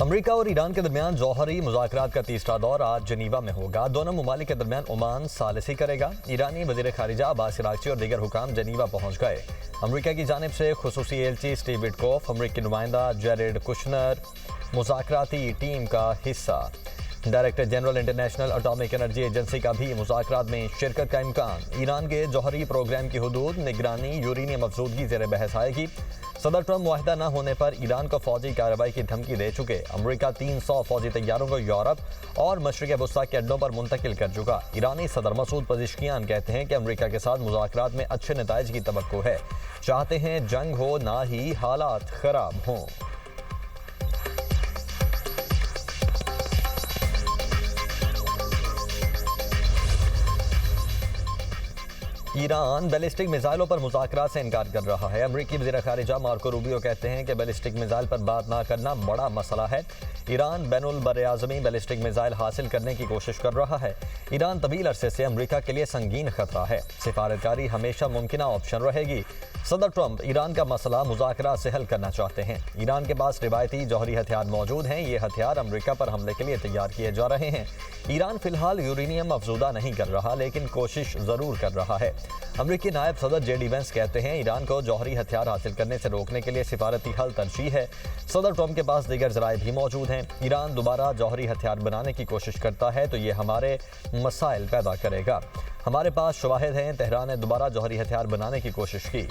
America और Iran के दरमियान जौहरी मुज़ाकरात का तीसरा दौर आज जनीवा में होगा। दोनों ममालिक के दरमियान ओमान सालिसी करेगा। ईरानी वज़ीर ख़ारिजा अब्बास अराग़ची और दीगर हुकाम जनीवा पहुँच गए। अमेरिका की जानिब से खुसूसी एलची स्टीव विटकॉफ, अमेरिकी नुमाइंदा जेरेड कुशनर मुज़ाकराती टीम का हिस्सा। Director general international atomic energy agency का भी मुज़ाकरात में शिरकत का इम्कान। ईरान के जौहरी प्रोग्राम की हुदूद निगरानी यूरेनियम अफजूदगी ज़ेर बहस आएगी। सदर ट्रंप मुआहदा न होने पर ईरान को फौजी कार्रवाई की धमकी दे चुके। अमेरिका 300 फौजी तैयारों को यूरोप और मशरिक़ वस्ता के अड्डों पर मुंतकिल कर चुका। ईरानी सदर मसूद पज़िश्कियान कहते हैं कि अमेरिका के साथ मुज़ाकरात में अच्छे नताइज की तवक्को है। चाहते हैं जंग हो, ना ही हालात ख़राब हों। ईरान बैलिस्टिक मिसाइलों पर मुज़ाकरात से इनकार कर रहा है। अमेरिकी वज़ीर ख़ारिजा मार्को रूबियो कहते हैं कि बैलिस्टिक मिसाइल पर बात ना करना बड़ा मसला है। ईरान बैनुल बर्र-ए-आज़मी बैलिस्टिक मिसाइल हासिल करने की कोशिश कर रहा है। ईरान तवील अरसे से अमेरिका के लिए संगीन खतरा है। सिफारतकारी हमेशा मुमकिन ऑप्शन रहेगी। सदर ट्रंप ईरान का मसला मुज़ाकरात से हल करना चाहते हैं। ईरान के पास रिवायती जौहरी हथियार मौजूद हैं। ये हथियार अमेरिका पर हमले के लिए तैयार किए जा रहे हैं। ईरान फिलहाल यूरेनियम अफजूदा नहीं कर रहा, लेकिन कोशिश ज़रूर कर रहा है। अमेरिकी नायब सदर जेडी वेंस कहते हैं ईरान को जौहरी हथियार हासिल करने से रोकने के लिए सिफारती हल तरजीह है। सदर ट्रंप के पास दीगर ज़राए भी मौजूद हैं। ईरान दोबारा जौहरी हथियार बनाने की कोशिश करता है तो ये हमारे मसाइल पैदा करेगा। हमारे पास शवाहिद हैं। तेहरान ने दोबारा जौहरी हथियार बनाने की कोशिश की।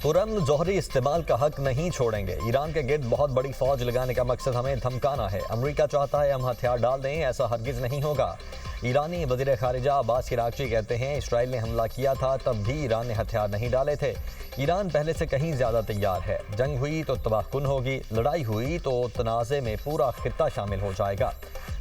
तुरंत जौहरी इस्तेमाल का हक नहीं छोड़ेंगे। ईरान के गिर्द बहुत बड़ी फौज लगाने का मकसद हमें धमकाना है। अमेरिका चाहता है हम हथियार डाल दें, ऐसा हरगिज नहीं होगा। ईरानी वज़ीर ख़ारिजा अब्बास अराग़ची कहते हैं इसराइल ने हमला किया था तब भी ईरान ने हथियार नहीं डाले थे। ईरान पहले से कहीं ज़्यादा तैयार है। जंग हुई तो तबाहकुन होगी, लड़ाई हुई तो तनाज़े में पूरा खित्ता शामिल हो जाएगा।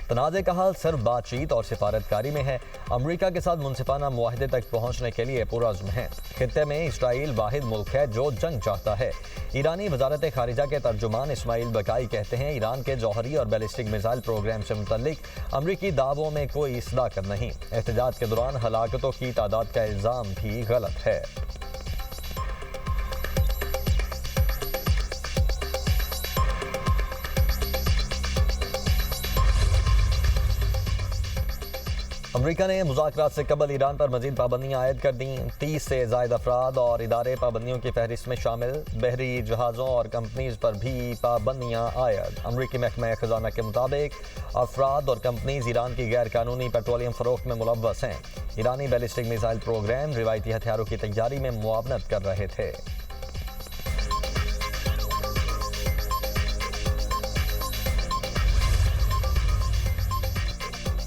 तनाज़े का हल सिर्फ बातचीत और सिफारतकारी में है। अमेरिका के साथ मुनसिफाना मुआहदे तक पहुँचने के लिए पुरज़्म है। खित्ते में इसराइल वाहिद मुल्क है जो जंग चाहता है। ईरानी वज़ारत ख़ारिजा के तर्जुमान इस्माइल बकाई कहते हैं ईरान के जौहरी और बैलिस्टिक मिसाइल प्रोग्राम से मुतल्लिक अमरीकी दावों में कोई सदाकत नहीं। एहतजाज के दौरान हलाकतों की तादाद का इल्ज़ाम भी गलत है। अमेरिका ने मुज़ाकरात से कबल ईरान पर मज़ीद पाबंदियाँ आयद कर दी। 30 से ज़ायद अफराद और इदारे पाबंदियों की फहरिस्त में शामिल। बहरी जहाज़ों और कंपनीज़ पर भी पाबंदियाँ आयद। अमरीकी महकमा ख़जाना के मुताबिक अफराद और कंपनीज़ ईरान की गैर कानूनी पेट्रोलियम फ़रोख्त में मुलव्वस हैं। ईरानी बैलिस्टिक मिसाइल प्रोग्राम रिवायती हथियारों की तैयारी में मुआवनत कर रहे थे।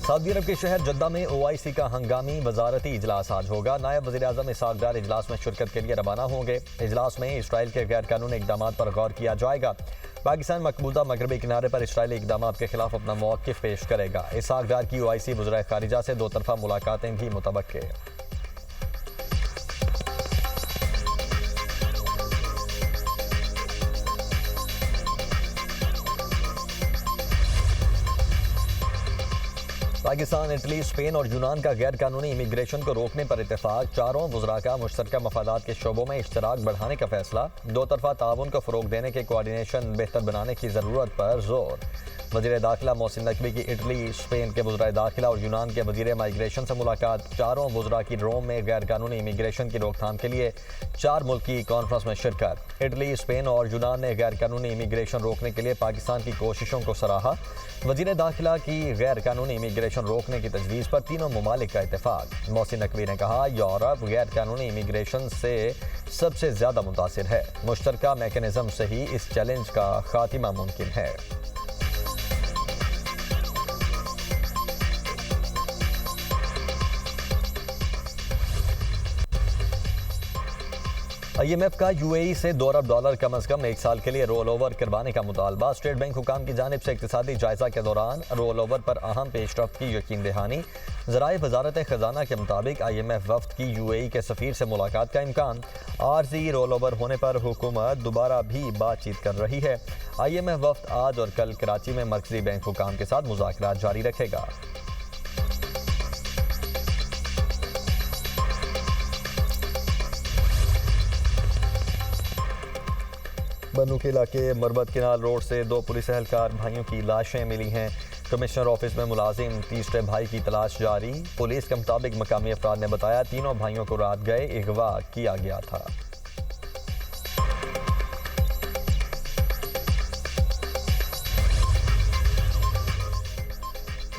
सऊदी अरब के शहर जद्दा में OIC का हंगामी वजारती इजलास आज होगा। नायब वज़ीर आज़म इसहाक़ डार इजलास में शिरकत के लिए रवाना होंगे। इजलास में इसराइल के गैर कानूनी इक़दाम पर गौर किया जाएगा। पाकिस्तान मकबूजा मगरबी किनारे पर इसराइली इक़दाम के खिलाफ अपना मौक़िफ़ पेश करेगा। इसहाक़ डार की OIC वज़ीर ख़ारिजा से दो तरफ़ा मुलाकातें भी मुतवक्के। पाकिस्तान, इटली, स्पेन और यूनान का गैर कानूनी इमिग्रेशन को रोकने पर इत्तेफाक। चारों वज़रा का मुश्तरका मफादात के शोबों में इश्तराक बढ़ाने का फैसला। दो तरफ़ा ताउन को फ़रोग़ देने के कोऑर्डिनेशन बेहतर बनाने की ज़रूरत पर जोर। वज़ीर दाखिला मोहसिन नकवी की इटली, स्पेन के वज़ीर दाखिला और यूनान के वज़ीर माइग्रेशन से मुलाकात। चारों वज़रा की रोम में गैर कानूनी इमिग्रेशन की रोकथाम के लिए 4 मुल्की कॉन्फ्रेंस में शिरकत। इटली, स्पेन और यूनान ने गैर कानूनी इमिग्रेशन रोकने के लिए पाकिस्तान की कोशिशों को सराहा। वज़ीर दाखिला की गैर कानूनी इमिग्रेशन रोकने की तजवीज़ पर तीनों ममालिक का इत्तेफाक। मोहसिन नकवी ने कहा यूरोप गैर कानूनी इमिग्रेशन से सबसे ज़्यादा मुतासिर है। मुश्तरका मैकेनिज़्म से ही इस चैलेंज का खात्मा मुमकिन है। IMF का UAE से $2 अरब कम अज़ कम 1 साल के लिए रोल ओवर करवाने का मुतालबा। स्टेट बैंक हुकाम की जानिब से इक़्तिसादी जायज़ा के दौरान रोल ओवर पर अहम पेशरफ्त की यकीन दहानी। ज़राए वज़ारत ख़जाना के मुताबिक IMF वफ़द की UAE के सफ़ीर से मुलाकात का इम्कान। आर्जी रोल ओवर होने पर हुकूमत दोबारा भी बातचीत कर रही है। IMF वफ़द आज और कल कराची में मरकज़ी बैंक हुकाम के साथ मुज़ाकरात जारी रखेगा। बन्नू के इलाके मरबत किनाल रोड से 2 पुलिस एहलकार भाइयों की लाशें मिली हैं। कमिश्नर ऑफिस में मुलाजिम तीसरे भाई की तलाश जारी। पुलिस के मुताबिक मकामी अफराद ने बताया तीनों भाइयों को रात गए अगवा किया गया था।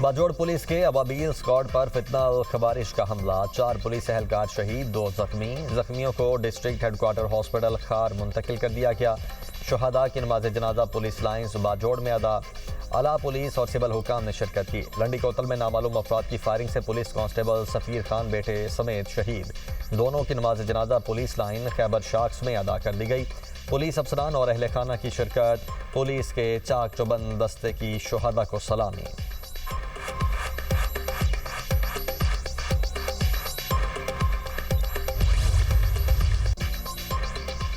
बाजोड़ पुलिस के अबाबील स्क्वाड पर फितना खबारिश का हमला, 4 पुलिस एहलकार शहीद, 2 जख्मियों को डिस्ट्रिक्ट हेडक्वार्टर हॉस्पिटल खार मुंतकिल कर दिया गया। शहादा की नमाज जनाजा पुलिस लाइन्स बाजोड़ में अदा। आला पुलिस और सिविल हुकाम ने शिरकत की। लंडी कोतल में नामालूम अफराद की फायरिंग से पुलिस कांस्टेबल सफीर खान बेटे समेत शहीद। दोनों की नमाज जनाजा पुलिस लाइन खैबर शाख्स में अदा कर दी गई। पुलिस अफसरान और अहले खाना की शिरकत। पुलिस के चाक चौबंद दस्ते की शहादा को सलामी।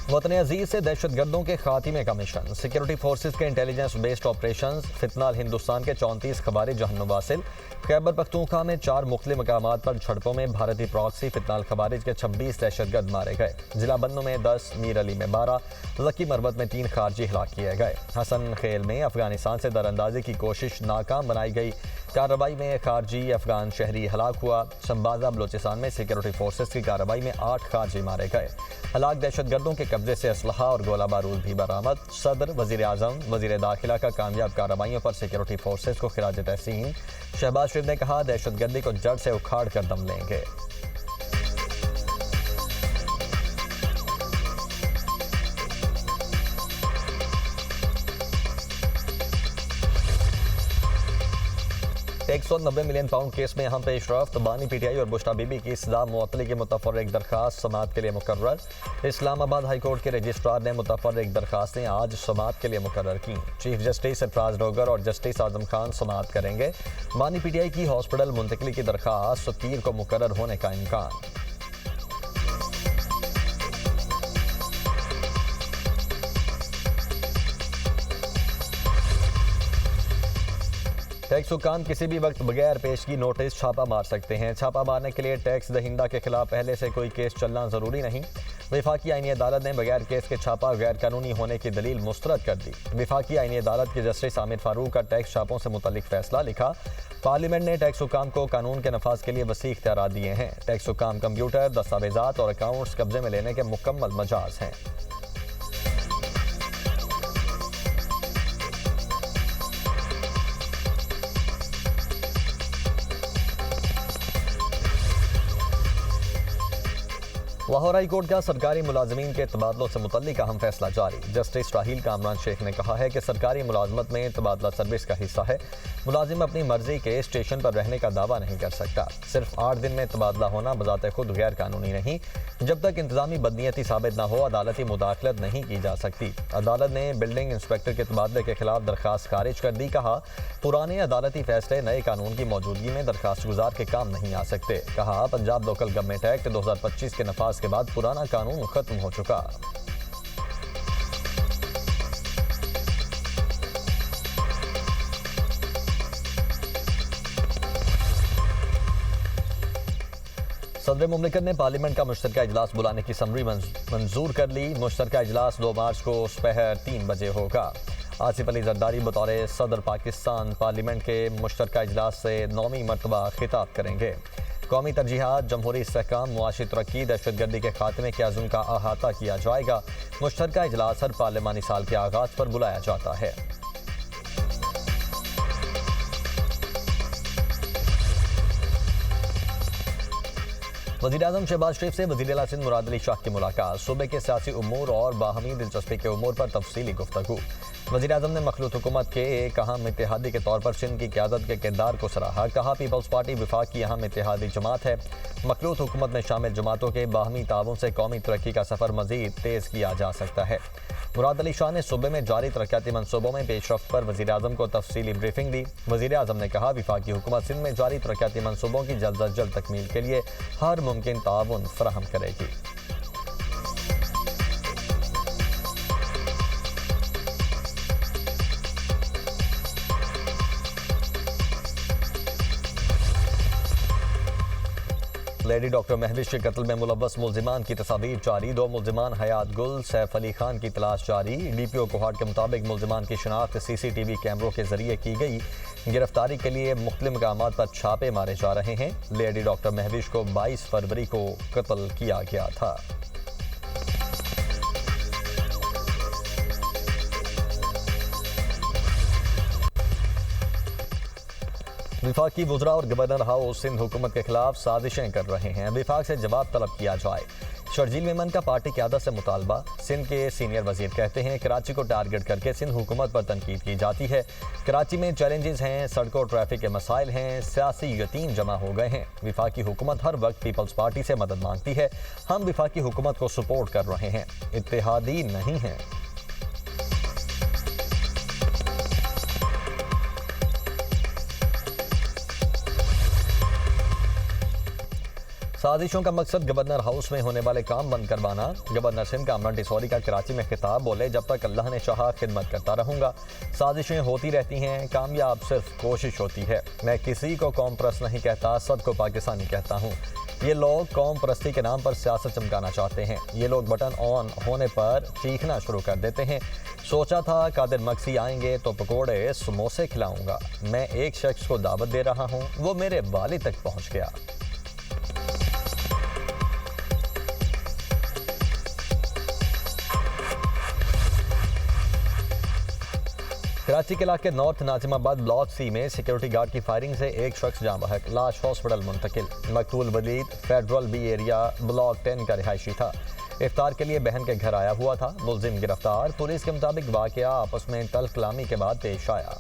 वतन अजीज से दहशतगर्दों के खात्मे का मिशन। सिक्योरिटी फोर्सेज के इंटेलिजेंस बेस्ड ऑपरेशन फितनाल हिंदुस्तान के 34 खबारी जहन्नुम वासिल। खैबर पख्तूनख्वा में 4 मुख्तलिफ मकामात पर झड़पों में भारतीय प्रॉक्सी फितनाल खबारिज के 26 दहशतगर्द मारे गए। जिला बन्नू में 10, मीर अली में 12, लकी मरबत में 3 खारजी हिलाक किए गए। हसन खेल में अफगानिस्तान से दरअंदाजी की कोशिश नाकाम बनाई गई। कार्रवाई में खारजी अफगान शहरी हलाक हुआ। शंबाजा बलोचिस्तान में सिक्योरिटी फोर्सेज की कार्रवाई में 8 खारजी मारे गए। हलाक दहशतगर्दों के कब्जे से असलहा और गोला बारूद भी बरामद। सदर, वजीर आजम, वजीर दाखिला का कामयाब कार्रवाइयों पर सिक्योरिटी फोर्सेज को खिराज तहसीन। शहबाज शरीफ ने कहा दहशतगर्दी को जड़ से उखाड़ कर दम लेंगे। £190 मिलियन केस में अहम पेशरफ्त। बानी पीटीआई और बुश्रा बीबी की सजा मुअत्तली की मुतफर्रिक दरखास्त समाअत के लिए मुकर्रर। इस्लामाबाद हाई कोर्ट के रजिस्ट्रार ने मुतफर्रिक दरखास्तें आज समाअत के लिए मुकर्रर की। चीफ जस्टिस सरफराज डोगर और जस्टिस आजम खान समाअत करेंगे। बानी पीटीआई की हॉस्पिटल मुंतकिली की दरखास्त पीर को मुकर्रर होने का इम्कान। टैक्स हुकाम किसी भी वक्त बगैर पेशगी नोटिस छापा मार सकते हैं। छापा मारने के लिए टैक्स दहिंदा के खिलाफ पहले से कोई केस चलना जरूरी नहीं। वफाकी आईनी अदालत ने बगैर केस के छापा गैर कानूनी होने की दलील मुस्तरद कर दी। वफाकी आईनी अदालत के जस्टिस आमिर फारूक का टैक्स छापों से मुतल्लिक फैसला लिखा। पार्लियामेंट ने टैक्स हुकाम को कानून के नफाज के लिए वसी इख्तियारात दिए हैं। टैक्स हुकाम कंप्यूटर, दस्तावेजात और अकाउंट्स कब्जे में लेने के मुकम्मल मजाज हैं। लाहौर हाई कोर्ट का सरकारी मुलाजमीन के तबादलों से मुतल्लिक अहम फैसला जारी। जस्टिस राहील कामरान शेख ने कहा है कि सरकारी मुलाजमत में तबादला सर्विस का हिस्सा है। मुलाजिम अपनी मर्जी के स्टेशन पर रहने का दावा नहीं कर सकता। सिर्फ 8 दिन में तबादला होना बजाते खुद गैर कानूनी नहीं। जब तक इंतजामी बदनीयती साबित न हो अदालती मुदाखलत नहीं की जा सकती। अदालत ने बिल्डिंग इंस्पेक्टर के तबादले के खिलाफ दरखास्त खारिज कर दी। कहा पुराने अदालती फैसले नए कानून की मौजूदगी में दरखास्त गुजार के काम नहीं आ सकते। कहा पंजाब लोकल गवर्नमेंट एक्ट 2025 के नफाज के बाद पुराना कानून खत्म हो चुका। सदर मुमलिकत ने पार्लियामेंट का मुश्तरका इजलास बुलाने की समरी मंजूर कर ली। मुश्तरका इजलास 2 मार्च को दोपहर 3 बजे होगा। आसिफ अली जरदारी बतौर सदर पाकिस्तान पार्लियामेंट के मुश्तरका इजलास से 9वीं मरतबा खिताब करेंगे। कौमी तरजीहात, जमहूरी इस्तेहकाम, मुआशी तरक्की, दहशतगर्दी के खात्मे के अज़्म का अहाता किया जाएगा। मुश्तरका इजलास हर पार्लिमानी साल के आगाज़ पर बुलाया जाता है। वज़ीर-ए-आज़म शहबाज शरीफ से वज़ीर-ए-आला सिंध मुराद अली शाह की मुलाकात। सूबे के सियासी उमूर और बाहमी दिलचस्पी के उमूर पर तफसीली गुफ्तगू। वज़ीर-ए-आज़म ने मखलूत हुकूमत के एक अहम इत्तेहादी के तौर पर सिंध की क़यादत के किरदार को सराहा। कहा पीपल्स पार्टी वफाक की अहम इत्तेहादी जमात है। मखलूत हुकूमत में शामिल जमातों के बाहमी ताउन से कौमी तरक्की का सफ़र मज़ीद तेज़ किया जा सकता है। मुराद अली शाह ने सूबे में जारी तरक्याती मनसूबों में पेशरफ्त पर वज़ीर-ए-आज़म को तफसीली ब्रीफिंग दी। वज़ीर-ए-आज़म ने कहा वफाकी हुकूमत सिंध में जारी तरक्याती मनसूबों की जल्द अज जल्द तकमील के लिए हर मुमकिन ताउन फराहम करेगी। लेडी डॉक्टर महविश के कत्ल में मुलव्वस मुलजिमान की तस्वीर जारी। 2 मुलजिमान हयात गुल सैफ अली खान की तलाश जारी। डीपीओ कोहाट के मुताबिक मुलजिमान की शनाख्त सीसीटीवी कैमरों के जरिए की गई। गिरफ्तारी के लिए मुख्तलिफ मकामात पर छापे मारे जा रहे हैं। लेडी डॉक्टर महविश को 22 फरवरी को कत्ल किया गया था। विफाकी वुज़रा और गवर्नर हाउस सिंध हुकूमत के खिलाफ साजिशें कर रहे हैं। विफाक से जवाब तलब किया जाए। शर्जील मेमन का पार्टी क़यादत से मुतालबा। सिंध के सीनियर वजीर कहते हैं कराची को टारगेट करके सिंध हुकूमत पर तनकीद की जाती है। कराची में चैलेंजेस हैं, सड़कों ट्रैफिक के मसाइल हैं, सियासी यतीम जमा हो गए हैं। विफाकी हुकूमत हर वक्त पीपल्स पार्टी से मदद मांगती है। हम विफाकी हुकूमत को सपोर्ट कर रहे हैं, इत्तेहादी नहीं हैं। साजिशों का मकसद गवर्नर हाउस में होने वाले काम बंद करवाना। गवर्नर सिंध कामरान डिसोरी का कराची में खिताब, बोले जब तक अल्लाह ने चाहा खिदमत करता रहूंगा। साजिशें होती रहती हैं, कामयाब सिर्फ कोशिश होती है। मैं किसी को कौम परस्त नहीं कहता, सबको पाकिस्तानी कहता हूँ। ये लोग कौम परस्ती के नाम पर सियासत चमकाना चाहते हैं। ये लोग बटन ऑन होने पर चीखना शुरू कर देते हैं। सोचा था कादिर मक्सी आएंगे तो पकोड़े समोसे खिलाऊंगा। मैं एक शख्स को दावत दे रहा हूँ, वो मेरे वाली तक पहुँच गया। कराची के इलाके नॉर्थ नाजिमाबाद ब्लॉक सी में सिक्योरिटी गार्ड की फायरिंग से एक शख्स जाँ बहक, लाश हॉस्पिटल मुंतकिल। मकतूल Waleed federal B area block 10 का रिहायशी था। इफ्तार के लिए बहन के घर आया हुआ था। मुलजिम गिरफ्तार। पुलिस के मुताबिक वाकया आपस में तल्ख कलामी के बाद पेश आया।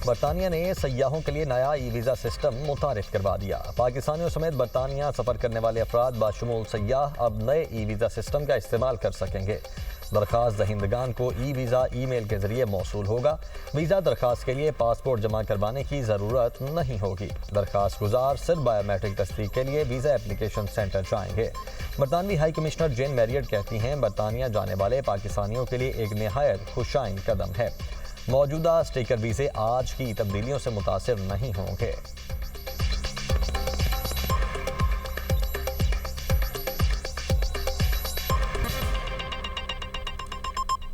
बरतानिया ने सयाहों के लिए नया ई वीज़ा सिस्टम मुतारिफ करवा दिया। पाकिस्तानियों समेत बरतानिया सफ़र करने वाले अफराद बाशमूल सयाह अब नए ई वीज़ा सिस्टम का इस्तेमाल कर सकेंगे। दरख्वास्त दहिंदगान को ई वीज़ा ईमेल के जरिए मौसूल होगा। वीज़ा दरख्वास्त के लिए पासपोर्ट जमा करवाने की ज़रूरत नहीं होगी। दरख्वास्त गुजार सिर्फ बायोमेट्रिक तस्दीक के लिए वीज़ा एप्लीकेशन सेंटर जाएंगे। बरतानवी हाई कमिश्नर जेन मैरियट कहती हैं बरतानिया जाने वाले पाकिस्तानियों के लिए एक नहायत खुशाइन कदम है। मौजूदा स्टिकर वीज़े आज की तब्दीलियों से मुतासिर नहीं होंगे।